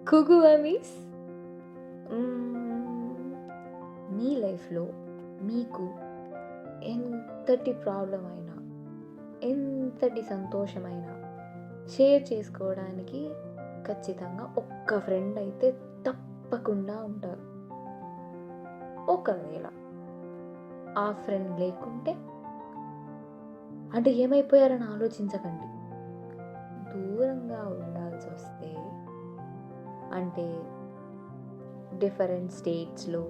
కుగువమీస్ మీ లైఫ్లో మీకు ఎంతటి ప్రాబ్లం అయినా, ఎంతటి సంతోషమైనా షేర్ చేసుకోవడానికి ఖచ్చితంగా ఒక్క ఫ్రెండ్ అయితే తప్పకుండా ఉంటారు. ఒకవేళ ఆ ఫ్రెండ్ లేకుంటే అంటే ఏమైపోయారని ఆలోచించకండి. దూరంగా ఉండాల్సి వస్తే అంటే డిఫరెంట్ స్టేట్స్లో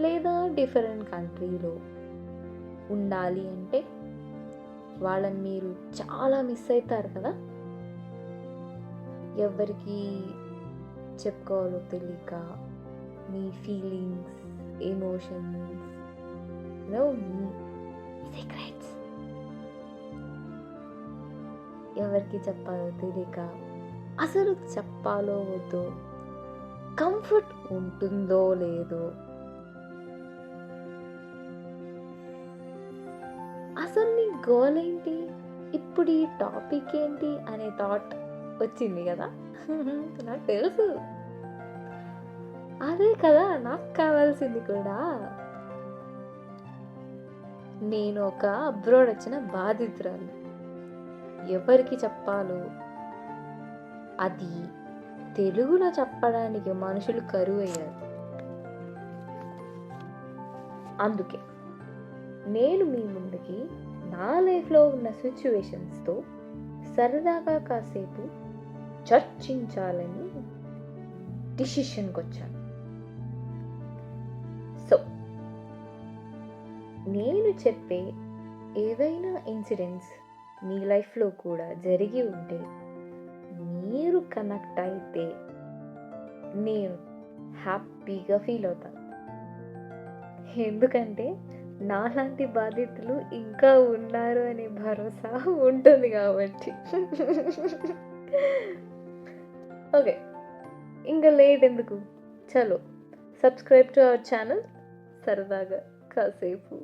లేదా డిఫరెంట్ కంట్రీలో ఉండాలి అంటే వాళ్ళని మీరు చాలా మిస్ అవుతారు కదా. ఎవరికి చెప్పుకోవాలో తెలియక మీ ఫీలింగ్స్, ఎమోషన్స్, మీ సీక్రెట్స్ ఎవరికి చెప్పాలో తెలియక, అసలు చెప్పాలో వద్దో, కంఫర్ట్ ఉంటుందో లేదో, అసలు నీ గోల్ ఏంటి, ఇప్పుడు ఈ టాపిక్ ఏంటి అనే థాట్ వచ్చింది కదా. నాకు తెలుసు, అదే కదా నాకు కావాల్సింది కూడా. నేను ఒక అబ్రాడ్ వచ్చిన బాధితురాలు. ఎవరికి చెప్పాలో అది తెలుగులో చెప్పడానికి మనుషులు కరువు అయ్యారు. అందుకే నేను మీ ముందుకి నా లైఫ్లో ఉన్న సిచ్యువేషన్స్తో సరదాగా కాసేపు చర్చించాలని డిసిషన్కి వచ్చాను. సో నేను చెప్పే ఏవైనా ఇన్సిడెంట్స్ మీ లైఫ్లో కూడా జరిగి ఉంటే మీరు కనెక్ట్ అయితే నేను హ్యాపీగా ఫీల్ అవుతాను. ఎందుకంటే నాలాంటి బాధితులు ఇంకా ఉన్నారు అనే భరోసా ఉంటుంది కాబట్టి. ఓకే, ఇంకా లేట్ ఎందుకు, చలో సబ్స్క్రైబ్ టు అవర్ ఛానల్ సరదాగా కాసేపు.